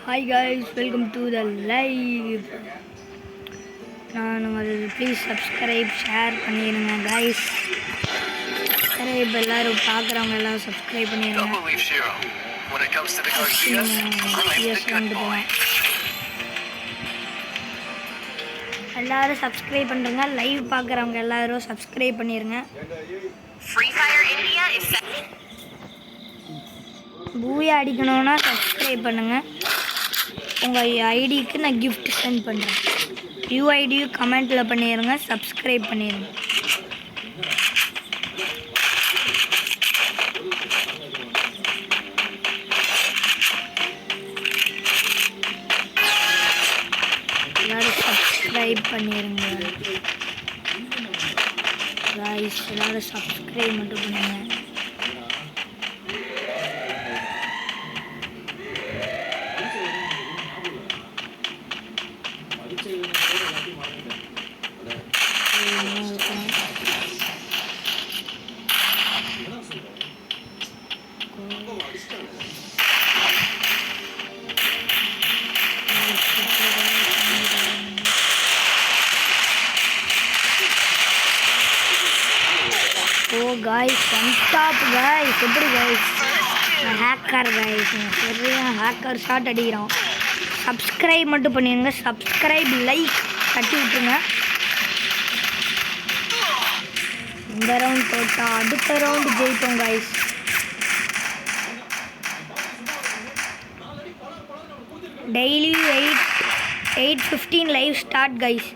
Hi guys, welcome to the live. Please subscribe, share பண்ணிருங்க guys. subscribe எல்லாரும் பார்க்குறவங்க எல்லாம் subscribe பண்ணிருங்க. எல்லாரும் subscribe பண்ணுங்க. லைவ் பார்க்குறவங்க எல்லாரும் subscribe பண்ணிருங்க. Free Fire India is பூயா அடிக்கணும்னா subscribe பண்ணுங்க. உங்கள் ஐடிக்கு நான் கிஃப்ட் சென்ட் பண்ணுறேன். யூஐடியும் கமெண்ட்டில் பண்ணிடுங்க, சப்ஸ்கிரைப் பண்ணிடுங்க. எல்லோரும் சப்ஸ்கிரைப் பண்ணிடுங்க गाइस, எல்லோரும் சப்ஸ்கிரைப் மட்டும் பண்ணுங்க. गाइस on top guys, எப்படி guys ஹேக்கர் guys, சரியா ஹேக்கர் ஷாட் அடிக்கிறோம். சப்ஸ்கிரைப் மட்டும் பண்ணிடுங்க, சப்ஸ்கிரைப் லைக் தட்டி விட்டுருங்க. இந்த ரவுண்ட் தோட்டா அடுத்த ரவுண்டு ஜெயிப்போம் guys. Daily 8:15 live start guys.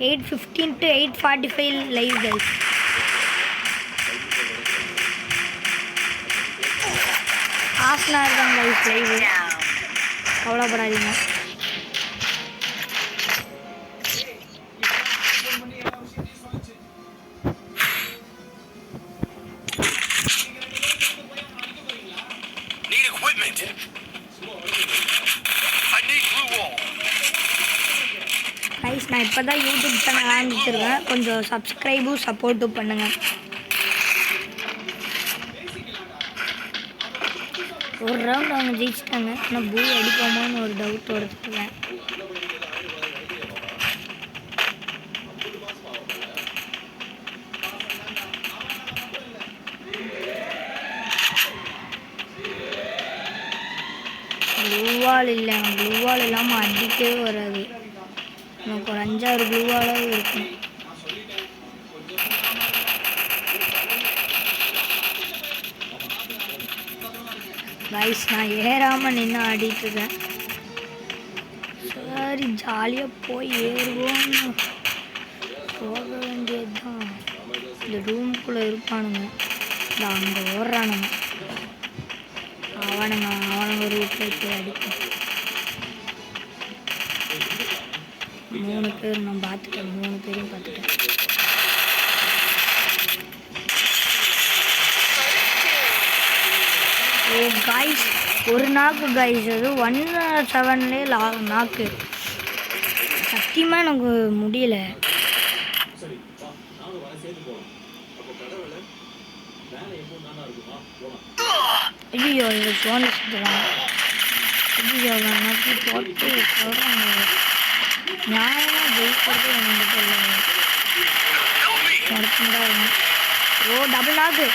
Eight 15 to 8:45 live guys. half an hour தான் guys live. கவலைப்படாதீங்க. Need equipment. I need blue wall. guys, நான் இப்போ தான் யூடியூப் சேனல் ஆரம்பிச்சிருக்கேன். கொஞ்சம் சப்ஸ்கிரைபும் சப்போர்ட்டும் பண்ணுங்கள். ஒரு ரவுண்ட் அவங்க ஜெயிச்சிட்டாங்க. ஆனால் பூ அடிப்போமான்னு ஒரு டவுட் எடுத்துருக்கேன். ப்ளூவால் இல்லை, ப்ளூவால் இல்லாமல் அடிக்கவே வராது. நமக்கு ஒரு 5-6 ப்ளூவாலாக இருக்கும். கைஸ், நான் ஏறாமல் நின்று ஆடிட்டுருக்கேன். சரி, ஜாலியாக போய் ஏறுவோன்னு போக வேண்டியது தான். இந்த ரூம்குள்ளே இருப்பானுங்க, இந்த அங்கே ஓடுறானுங்க. அவனுங்க ரூட்டில் போய் அடிக்கும். 3 பேர் நான் பார்த்துட்டேன், 3 பேரையும் பார்த்துட்டேன். ஓ காய்ஸ், ஒரு நாக்கு காய்ஸ், அது 107லே நாக்கு. சத்தியமாக எனக்கு முடியல. ஐயோ, இது ஃபோனை சுற்றுறாங்க. ஐயோ, நாக்கு போட்டு சொல்கிறாங்க. நியாயமாக ஜெயிக்கிறது என்கிட்ட நடத்துதான். ஓ, டபுள் நாக்கு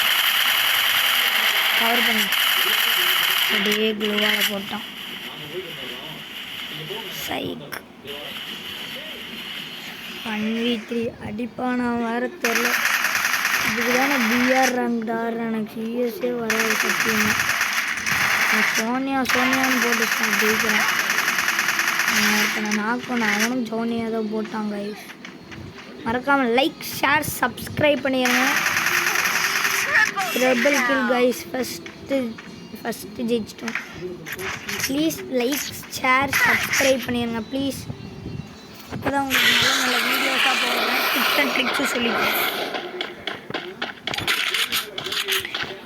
கவர் பண்ணி அப்படியே க்ளூவால் போட்டான். சைக் 1v3 அடிப்பானா வேறு தெரில. இதுக்கு தானே பிஆர் ரேங்க் ஆடுறேன். எனக்கு சிஎஸ்ஏ வராது சத்தியமாக. சோனியான்னு போட்டு ஜெயிக்கிறேன். நான் அவனும் ஜோனியாக தான் போட்டாங்க. மறக்காமல் லைக், ஷேர், சப்ஸ்கிரைப் பண்ணிடுங்க. ரெபல் கில் கைஸ், ஃபஸ்ட்டு ஜெயிச்சிட்டோம். ப்ளீஸ் லைக், ஷேர், சப்ஸ்கிரைப் பண்ணிடுங்க ப்ளீஸ். அப்போ தான் உங்களுக்கு நல்ல வீடியோஸாக போடுறேன். டிப்ஸ் அண்ட் ட்ரிக்ஸும் சொல்லிட்டேன்.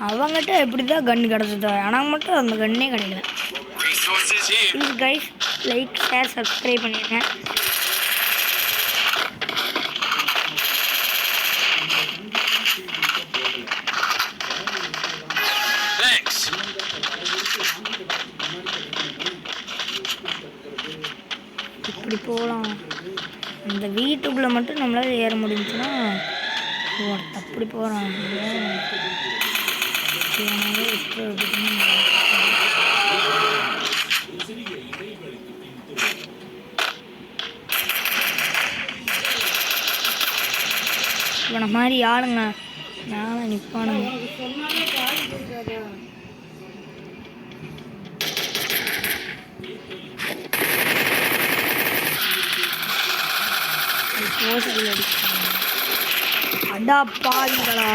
அவங்ககிட்ட எப்படி தான் கன் கிடச்சதோ, ஆனால் மட்டும் அந்த கன்னே கிடைக்கல. Please guys, like, share, subscribe பண்ணிடுங்க. இப்படி போகலாம். இந்த வீட்டுக்குள்ளே மட்டும் நம்மளால் ஏற முடிஞ்சுன்னா அப்படி போகிறான். இவனை மாதிரி ஆளுங்க மேலே நிற்பானுங்க. அடா பாருங்களா,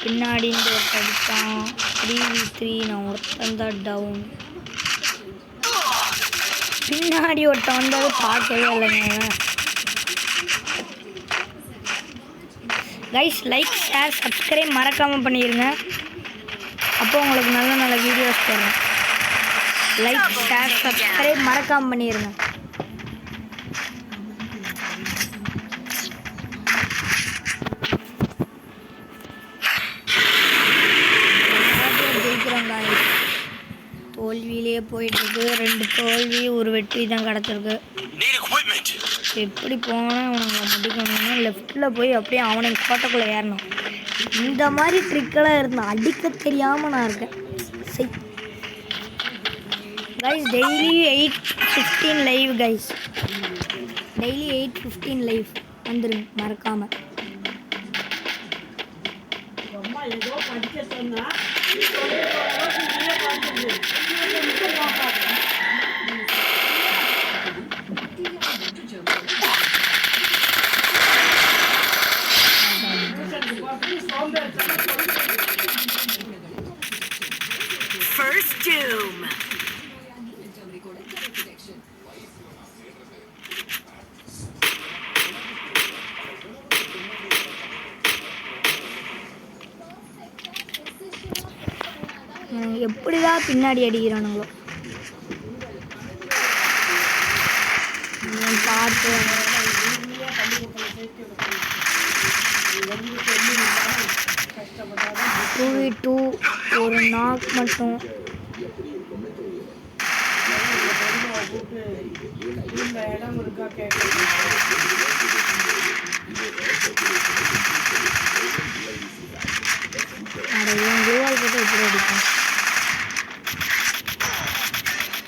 பின்னாடி இருந்து அடித்தான். 3v3 நான் ஒருத்தன் தான் டவுன். பின்னாடி ஒருத்தன் வந்தது பார்க்கவே இல்லைங்க. கைஸ் லைக் ஷேர் சப்ஸ்கிரைப் மறக்காமல் பண்ணிடுங்க. அப்போ உங்களுக்கு நல்ல நல்ல வீடியோஸ் தரேன். லைக் ஷேர் சப்ஸ்கிரைப் மறக்காமல் பண்ணிடுங்க. தோல்வியிலே போயிட்டுருக்கு. 2 தோல்வி 1 வெற்றி தான் கிடச்சிருக்கு. எப்படி போனால் அவனுங்க முடிக்கணும்னா லெஃப்டில் போய் அப்படியே அவனுக்கு கோட்டைக்குள்ளே ஏறணும். இந்த மாதிரி ட்ரிக்கெல்லாம் இருந்தால் அடிக்க தெரியாமல் நான் இருக்கேன். சரி guys, daily 8:15 live guys. Daily 8:15 live வந்துருங்க மறக்காமல். First doom. எப்படிதான் பின்னாடி அடிக்கிறானுங்களோ பார்த்து. 2v2 ஒரு நாக் மட்டும்.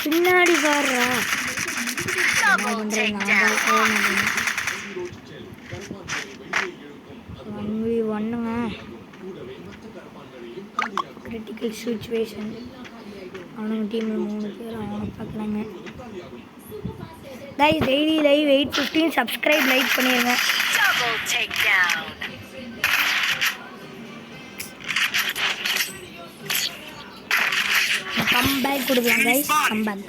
பின்னாடி பாடுறா 1v1ங்க. Critical situation. அவனுங்க டீமில் 3 பேர். அவனை பார்க்கலாங்க. Guys daily live 8:15 subscribe like பண்ணிடுங்க. கம்பேக் கொடுக்கலாம் கைஸ். கம்பேக்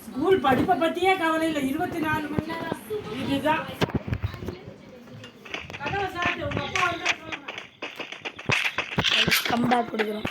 ஸ்கூல் படிப்பை பற்றியே கவலை இல்லை. 24 மணி நேரம் இதுதான். கம்பேக் கொடுக்குறோம்.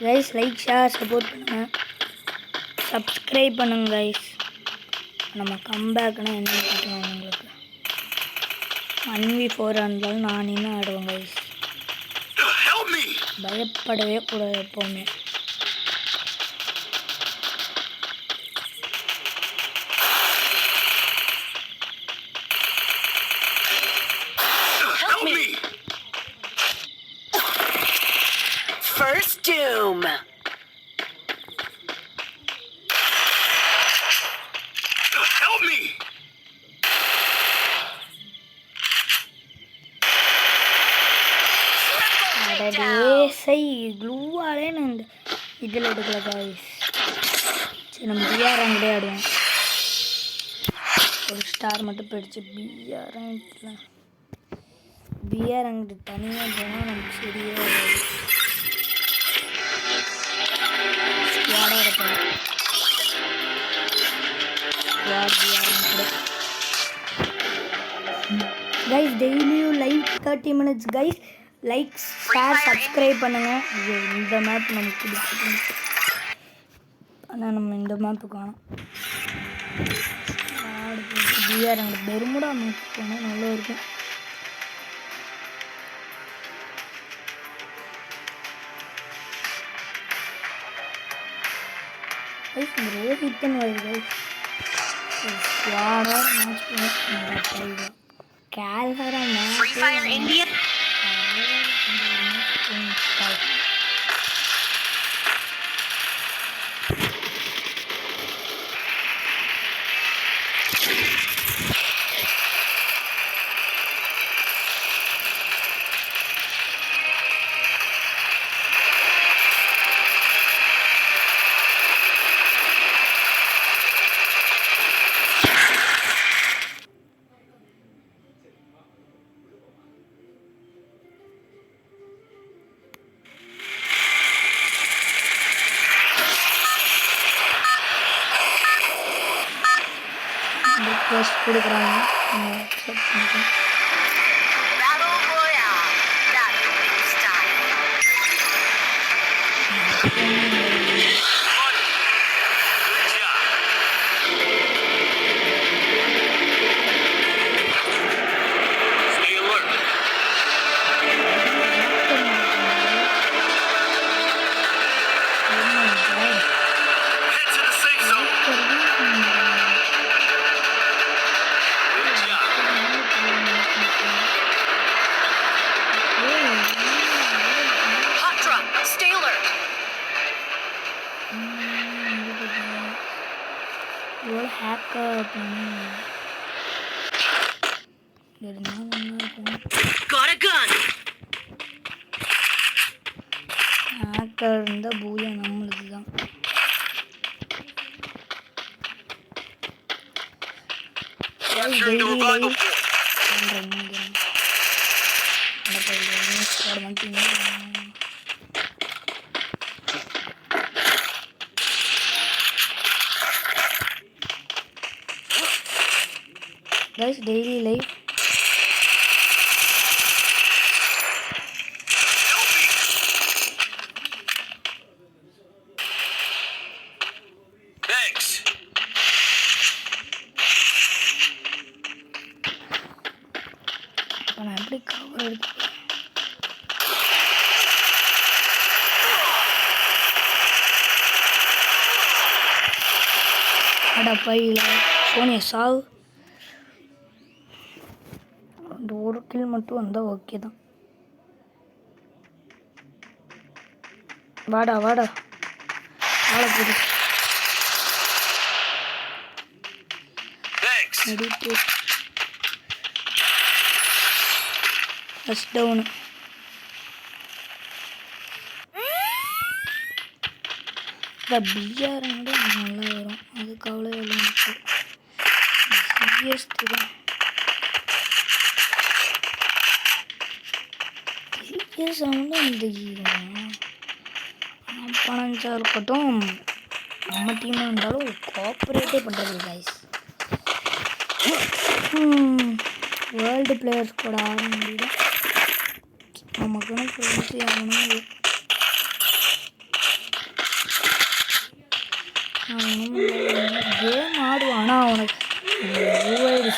கைஸ் லைக் ஷேர் சப்போர்ட் பண்ணுங்கள், சப்ஸ்கிரைப் பண்ணுங்க கைஸ். நம்ம கம்பேக்னா என்ன பார்க்கலாம். உங்களுக்கு 1v4 இருந்தாலும் நான் இன்னும் ஆடுவேன் கைஸ். பயப்படவே கூடாது எப்போவுமே. First doom. Help me. க்ளூவாலே நான் இந்த இதில் எடுக்கல கைஸ். சரி நம்ம பிஆர் ரேங்க்டே ஆடுவோம். ஒரு ஸ்டார் மட்டும் போயிடுச்சு. பிஆர் ரேங்க்டு தனியாக போனால் நமக்கு சரியே ஸ்குவாட் கைஸ் டெய்லியும் live 30 minutes guys. Like share subscribe பண்ணுங்கள். ஐயோ இந்த மேப் நமக்கு பிடிக்கும். ஆனால் நம்ம இந்த மேப்பு காணும். பிஆர் அங்கே பெருமுடா மேப் போனால் நல்லா இருக்கும். கைஸ் இந்த ரோஹித்தன் வருது கைஸ். யாராவது மேட்ச் பண்ணுவோம். கேல்ஹரா மேட்ச் கொடுக்குறாங்க. இவ்வளோ ஹேக்கர் பண்ணி ஹேக்கர் இருந்தால் பூஜை நம்மளுக்கு தான். Guys, daily life. Thanks. நான் எப்படி கவர் எடுத்து அட பையில சோனியா சாவு. அந்த ஒரு கில் மட்டும் வந்தால் ஓகே தான். வாடா வாடா வாழ போடு. மெடிடேட். First town. பிஆர் நல்லா வரும். அதுக்கு அவ்வளோ எனக்கு சிஎஸ்டி தான். சவுண்டு இந்த பணஞ்சா இருக்கட்டும், நம்ம டீமாக இருந்தாலும் கோஆப்ரேட்டே பண்ணுறது கைஸ். வேர்ல்டு பிளேயர்ஸ் கூட ஆட முடியல. நமக்குன்னு ஃப்ரெண்ட்ஸு ஆகணும். கேம் ஆடுவான். ஆனால் அவனுக்கு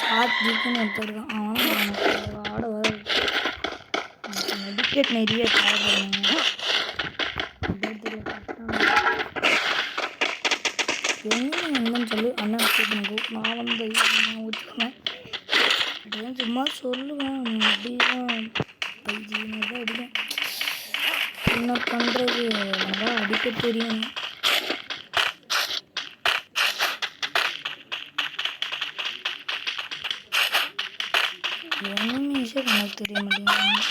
ஷார்ட் ஜிக்குன்னு எடுத்துருக்கான். அவனும் ஆட வர மெடிக்கேட் நிறைய தேவைப்படுங்க. என்னன்னு சொல்லி அண்ணன் கூப்பிடுங்க. நான் வந்து ஊற்றுவேன். அப்படிதான் சும்மா சொல்லுவேன். அப்படிதான் பைஜின்னு தான் அடிக்கும். என்ன பண்ணுறது, நல்லா அடிக்க தெரியும். எனிமீஸே எனக்கு தெரிய மாட்டேங்குது.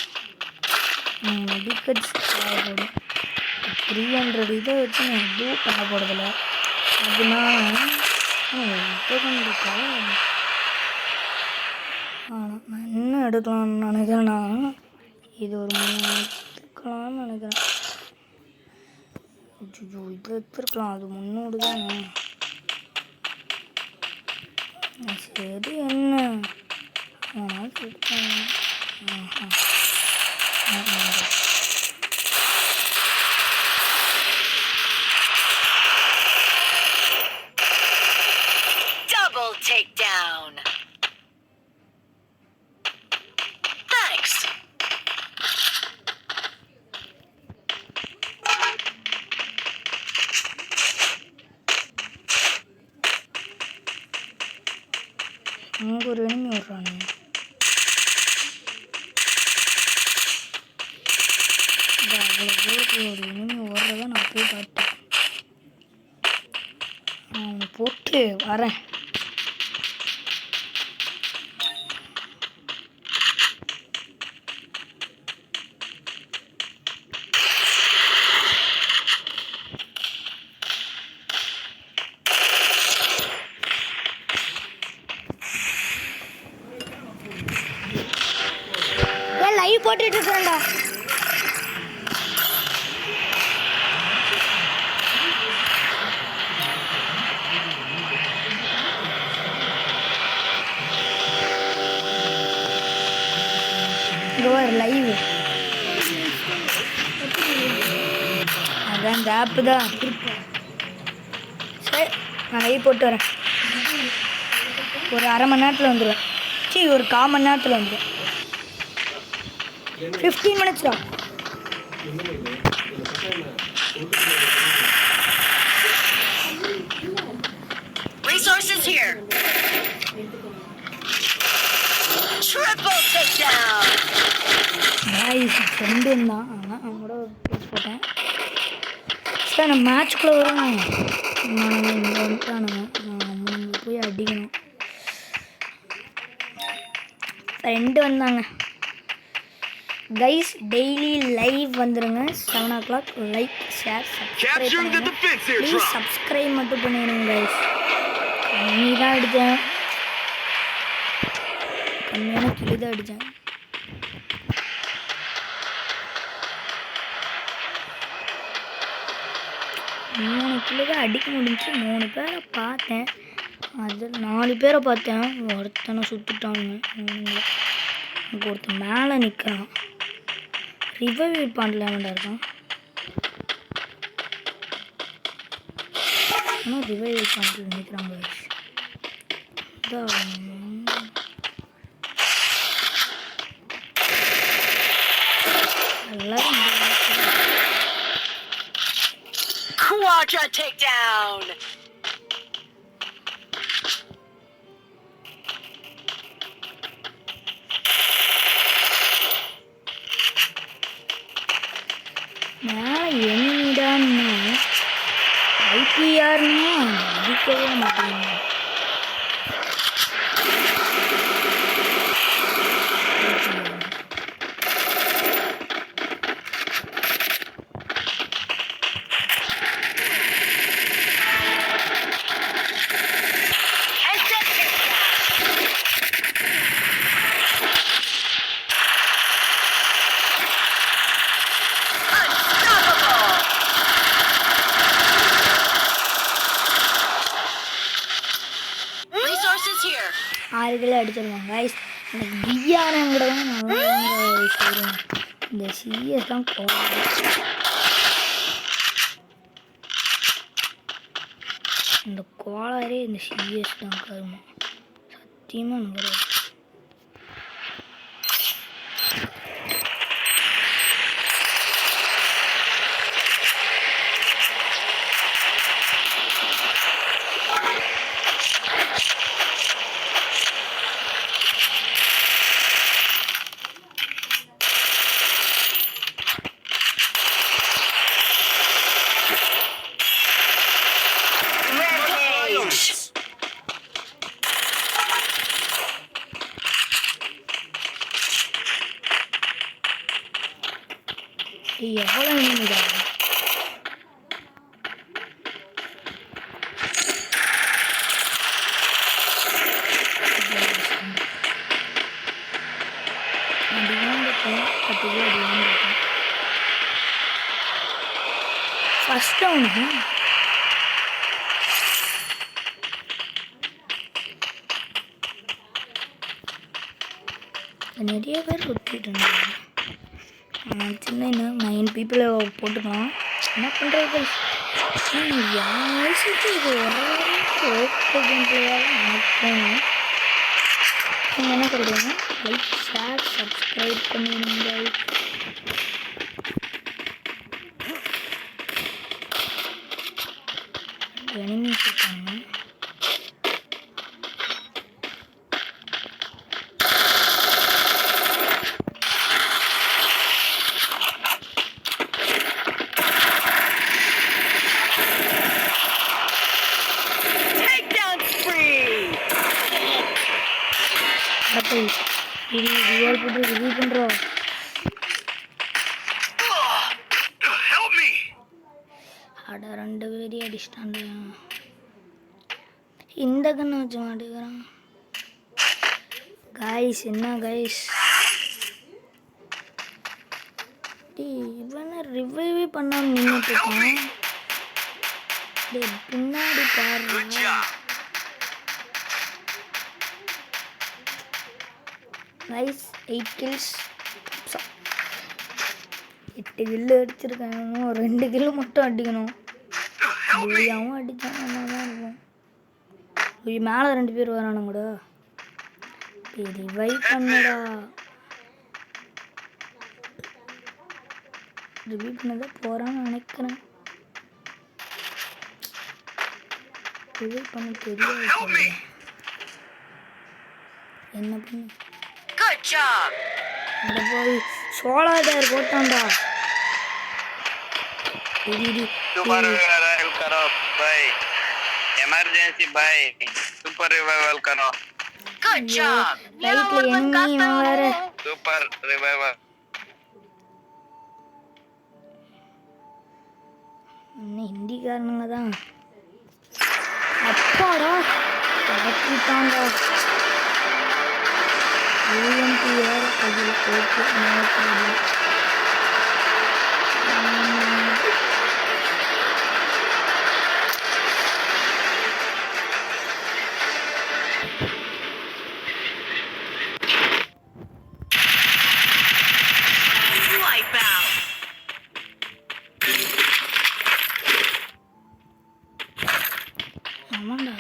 மெடிக்கட்ஸ் தேவைப்படும். 300 இதை வச்சு நான் எதுவும் பண்ண போகிறதில்ல. அதுனா இருக்கா. நான் என்ன எடுக்கலாம்னு நினைக்கிறேன்னா, இது ஒரு 3 எடுக்கலாம்னு நினைக்கிறேன். ஐயோ இதை எடுத்துருக்கலாம், அது முன்னோடு தானே. சரி என்ன Double takedown. Thanks. அங்கே ஒரு எனிமி வர்றானு. அவ்வளோ தூரத்தில் ஒரு எனிமி ஓடுறத நான் போய் பார்த்தேன். அவனை போட்டு வரேன். லைவ் போட்டுட்டு இருக்கேன்டா. லைவ் அதான் இந்த ஆப்பு தான். சரி நான் லைவ் போட்டு வரேன். ஒரு அரை மணி நேரத்தில் வந்துடுவேன். சரி ஒரு 1/4 மணி நேரத்தில் வந்துடுவேன். 15 minutes தான். Resources here. Triple takedown. Nice. Friend இருந்தான், ஆனால் அவன் கூட பேசி போட்டேன். சார் நான் மேட்ச்குள்ளே வருவேன். நான் இங்கே வந்துட்டானுங்க. நான் போய் அடிக்கணும். ஃப்ரெண்டு வந்தாங்க. கைஸ் டெய்லி லைவ் வந்துடுங்க 7 o'clock. லைக் ஷேர் சப்ஸ்கிரைப் பண்ணுங்க. ப்ளீஸ் சப்ஸ்கிரைப் மட்டும் பண்ணிடுங்க கைஸ். கம்மி தான் அடித்தேன், கம்மியான கிளி தான் அடித்தேன். மூணு கிலோ தான் அடிக்க முடிஞ்சு. 3 பேரை பார்த்தேன், அது 4 பேரை பார்த்தேன். ஒருத்தனை சுட்டுட்டாங்க. எனக்கு ஒருத்தன் மேலே நிற்கிறான். ரிவைவ் பண்ணல இருக்கான். ஆனால் ரிவைவ் பண்ணல நிற்கிறாங்க. எல்லாரும் Quadra takedown. மேலே எனிடான்னா ஐபிஆர்னா அடிக்கவே மாட்டேங்க. ஆறுகளே அடிச்சிருவாங்க கைஸ். எனக்கு பிஆர்எம் கூட தான் நான் சொல்கிறேன். இந்த சிஎஸ் தான் இந்த கோளாரே இந்த சிஎஸ் தான் கருமா. சத்தியமாக நம்புறேன். எவ்வளோ நிமிடா ஃபர்ஸ்ட் டவுனு நிறைய பேர் சுற்றிட்டு இருந்தாங்க. சின்ன 9 பீப்புளை போட்டுக்கலாம். என்ன பண்ணுறது என் வயசுக்கு இது ஓரளவுக்கு ஓகே கேம் பிளேயாக எனக்கு தோணும். நீங்கள் என்ன சொல்கிறீங்க? லைக் ஷேர் சப்ஸ்கிரைப் பண்ணிடுங்க. எனிமீஸ் இருக்காங்க. Takedown spree. ரிவால் போட்டு ரிவ்யூ பண்ணுறோம். Help me! அட 2 பேரி அடிச்சிட்டாங்க. இந்த கண்ணை வச்சு மாட்டேங்கிறான். கைஸ் என்ன கைஸ் இவனை ரிவைவே பண்ணாம நின்றுட்டு இருக்கான். பின்னாடி பாருங்க. Guys 8 kills. 8 கில்லு அடிச்சிருக்காங்க. 2 கில்லு மட்டும் அடிக்கணும். அவன் அடித்தான் நல்லா தான் இருக்கும். மேலே 2 பேர் வரானுங்க கூட. ரிவைவ் பண்ணுடா. ரிவைவ் பண்ணதான் போகிறான்னு நினைக்கிறேன். ரிவைவ் பண்ண தெரியாது. என்ன பண்ணு? Good job. அந்த போய் சோலாதார் போட்டான்டா. सुपर रिवाइवल करो भाई, इमरजेंसी भाई, सुपर रिवाइवल करो, Good job. ரைட்ல எண்ணி வேற सुपर रिवाइवल. ஹிந்திக்காரனுங்க தான். அப்பாடா கட்டிட்டான்டா. யூஎம்பி வேற கையில் போட்டு Wipe out. ஆமாண்டா.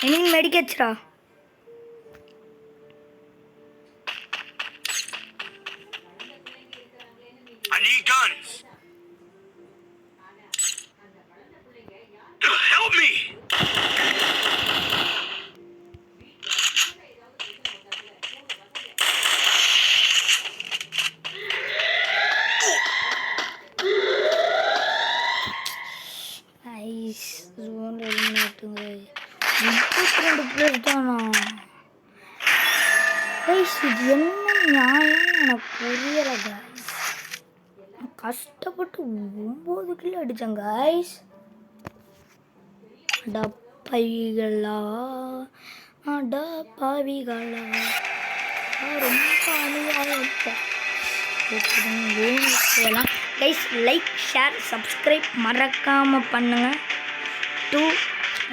எனிமி மெடிக்கேட்ஸ்டா. I need guns. Help me! Ice zone எலிமினேட்டுங்க. 32 பிளேஸ் தானா கைஸ்? இது என்ன நியாயம் எனக்கு புரியல கைஸ். கஷ்டப்பட்டு 9 கிலோ அடித்தேன் கைஸ். டப்பாவிகளா டப்பாவிகளா ரொம்ப அநியாயம். இதெல்லாம் கைஸ் லைக் ஷேர் சப்ஸ்கிரைப் மறக்காமல் பண்ணுங்கள்.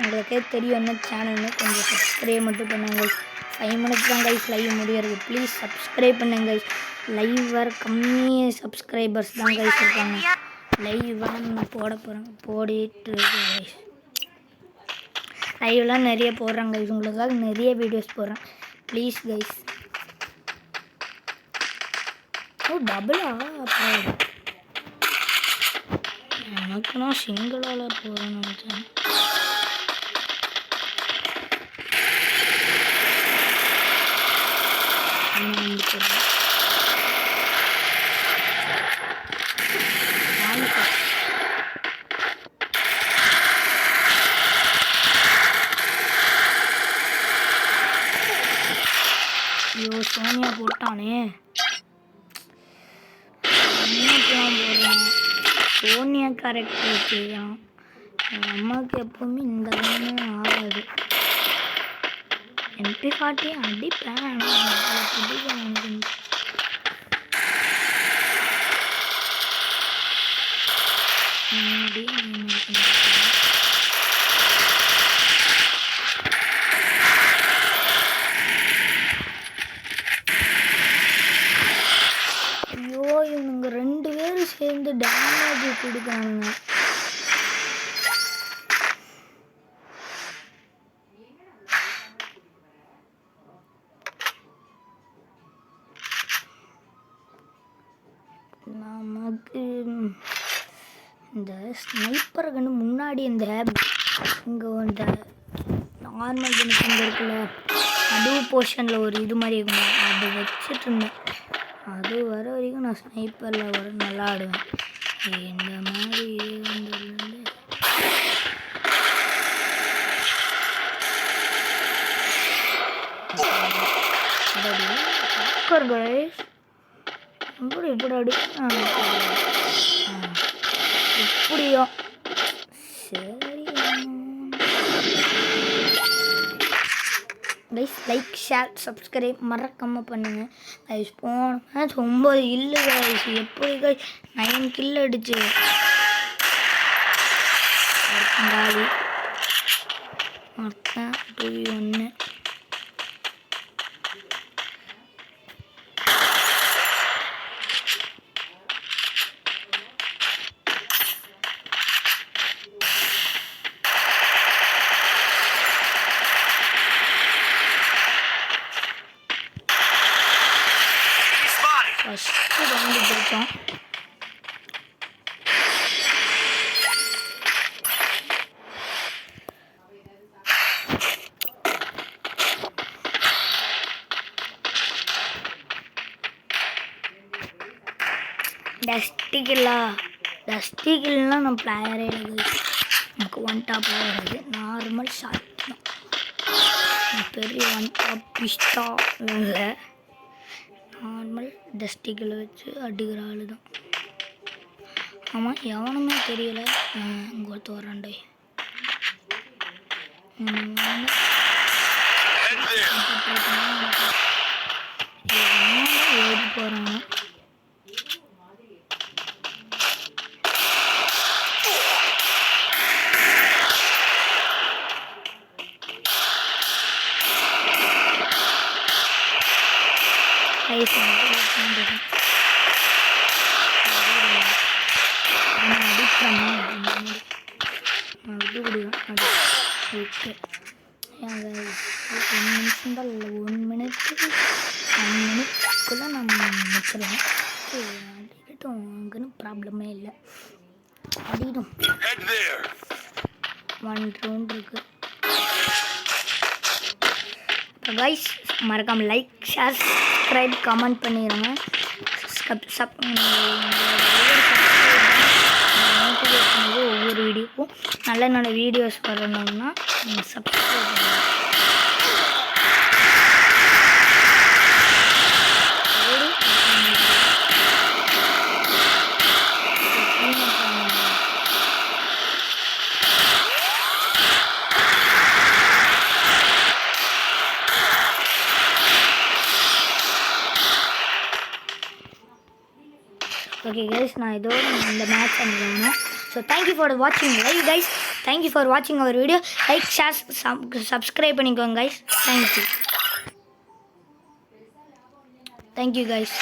உங்களுக்கே தெரியும் என்ன சேனல்னு. கொஞ்சம் சப்ஸ்கிரைப் மட்டும் பண்ணுங்க. 5 minutes தான் கைஸ் லைவ் முடியாது. ப்ளீஸ் சப்ஸ்கிரைப் பண்ணுங்க கைஸ். லைவ் வர கம்மி சப்ஸ்கிரைபர்ஸ் தான் கைஸ் இருக்காங்க. லைவ் வர நான் போடிட்டு இருக்கேன் கைஸ். லைவ்லாம் நிறைய போடுறாங்க கைஸ். உங்களுக்காக நிறைய வீடியோஸ் போடுறேன். Please guys. ஓ டபுளா? எனக்கு நான் சிங்கிளால் போகிறேன்னு நினச்சேன். ஐயோ சோனியா போட்டானே. போடுறான் சோனியா கேரக்டர் செய்யான். அம்மாவுக்கு எப்பவுமே இந்த வேணும் ஆகாது. MP40 அடிப்பேன். ஆனால் பிடிக்கும் எனக்கு. ஐயோ இவனுங்க 2 பேரும் சேர்ந்து டேமேஜ் கொடுக்குறானுங்க. நமக்கு இந்த ஸ்னைப்பர் கண்டு முன்னாடி இந்த இங்கே இந்த நார்மல் கனுக்கு இங்கே இருக்குல்ல நடுவு போர்ஷனில் ஒரு இது மாதிரி இருக்கும், அது வச்சுட்டு இருந்தேன். அது வர வரைக்கும் நான் ஸ்னைப்பரில் வர நல்லா ஆடுவேன். இந்த மாதிரி வந்ததுலேருந்து இப்படி அடி எப்படியோ சரி. கைஸ் லைக் ஷேர் சப்ஸ்கிரைப் மறக்காமல் பண்ணுங்கள் கைஸ். போன மேட்ச் 9 கில்லு கைஸ். எப்படி கைஸ் 9 கில் அடிச்சு காலி மொத்தம் 2v1. ஃபஸ்ட்டு ரவுண்டு போயிட்டோம். டஸ்டிகில்லாம் நான் பிளேயரே இல்லை. எனக்கு 1 டாப் வருது. நார்மல் ஷாட் தான், பெரிய 1 டாப் பிஸ்டா இல்லை. நார்மல் டஸ்டிகில் வச்சு அடிக்கிற ஆள் தான். ஆமாம் எவனுமே தெரியல. இங்கே ஒருத்த வராண்டே ஏறி போகிறாங்க. ஒன் மினிட்குள்ளே நம்ம முடிச்சிடலாம். அடிக்கட்டும், அங்கன்னு ப்ராப்ளமே இல்லை. அடிடும் 1 ரவுண்ட் இருக்கு. கைஸ் மறக்காமல் லைக் ஷேர் சப்ஸ்கிரைப் கமெண்ட் பண்ணிடுங்க. ஒவ்வொரு வீடியோக்கும் நல்ல நல்ல வீடியோஸ் வரணும்னா சப்ஸ்கிரைப் பண்ணுங்கள். ஓகே கைஸ், நான் இதோட இந்த மேட்ச் அனுப்பணும். ஸோ தேங்க்யூ ஃபார் வாட்சிங் லைவ் கைஸ். தேங்க்யூ ஃபார் வாட்சிங் அவர் வீடியோ. லைக் ஷேர் சப்ஸ்கிரைப் பண்ணிக்கோங்க கைஸ். Thank you guys.